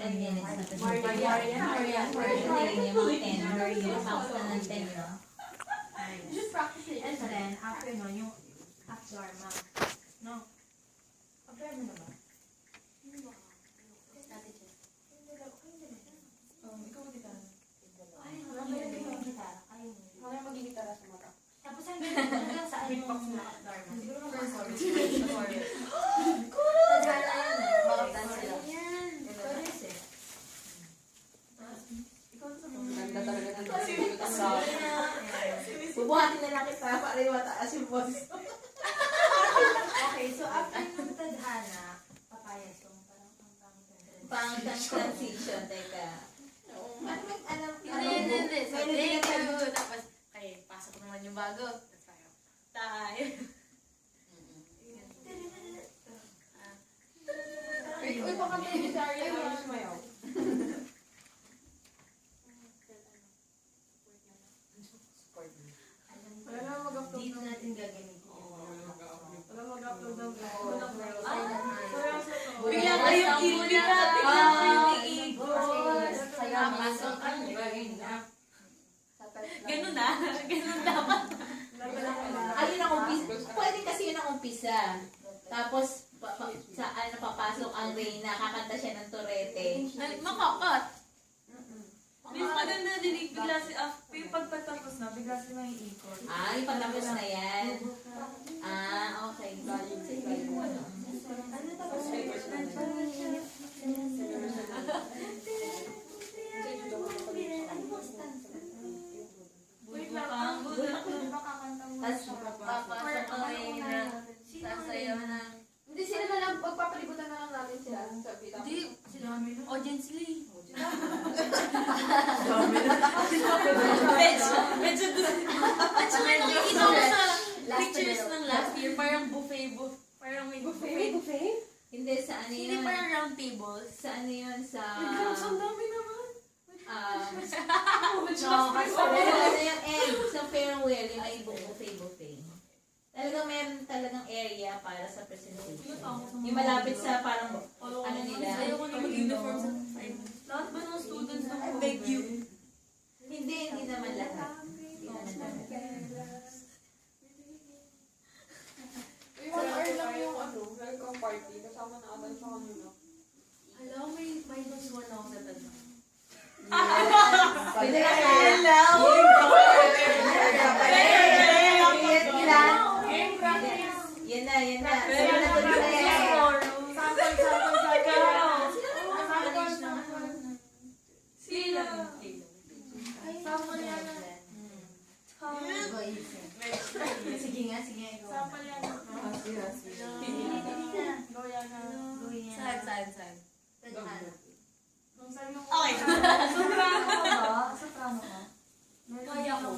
10 minutes na to. Marian. Yung mga 10. Yung box na ng 10, no? Just practice it. And then, after no, yung half dharma. No? Apply mo na ba? Ikaw mag-gitara. Ayaw mo. Mamaya mag-gitara sa mata. Tapos hanggang saan yung Beatbox na. half dharma? Siguro Siguro mga sorry. sorry. Tadhana yan eh. Baka dance sila. Yan. Chorus eh. Ikaw sa Ganda talaga ng Ayan. Bubuhatin na lang kita para yung mataas yung boses. Okay, so after ng tadhana, papayas yung parang ang Pang transition, teka. Hindi. So, thank you. Tapos, okay, pasok naman yung bago. Tapos tayo. Uy, baka tayo yung Daria. Ay, wala sumayaw. Wala naman mag-upload Dito ng... natin gagamitin yung Wala mag-upload ng... Ay, Bigla kayong ilig ka. Bigla kayong ilig. Ganun na. Ganun dapat. Ayun ang umpisa. Pwede kasi yun ang umpisa. Tapos, saan napapasok ang Reyna, kakanta siya ng Torete. Makakat. Di ba maganda dinig bigla si after yung pagpatapos na, bigla si may ikot. Ah, yung patapos na yan. Ah, okay. Sige. ano tapos? Wait lang. Ang budak na makakanta mo. Tas, Papasok ang Reyna. Sasayaw na. Hindi sila na lang, pagpapalibutan na lang natin sila sa pita. Hindi. Audience Lee. Medyo gusto. At saka nakikita ko sa Last pictures year. ng last year, parang buffet. Parang may buffet. hindi, sa ano Hindi yun? parang round tables. Sa ano yun? Sa... Ang dami naman. Ano yung end? Sa farewell, yung ay buffet. Talagang meron talagang area para sa presentation. Yung malapit sa parang ano nila. Ayoko na mag-uniform sa finals. Lahat ba ng students na I beg you? Hindi naman lahat. Hindi naman lahat. Yung 1 hour lang yung welcome party. Kasama na ata sa kanila. Alam, may minus 1 ako sa tanong. Pwede na Hello! Yan na. Sa'yo na tuloy na yan. Sila. Sample yan. Sige nga. Sample yan. Go yan. Saan? Tadhana. Kung saan yung... Okay. Soprano ka ba? Soprano ka? Kaya ko.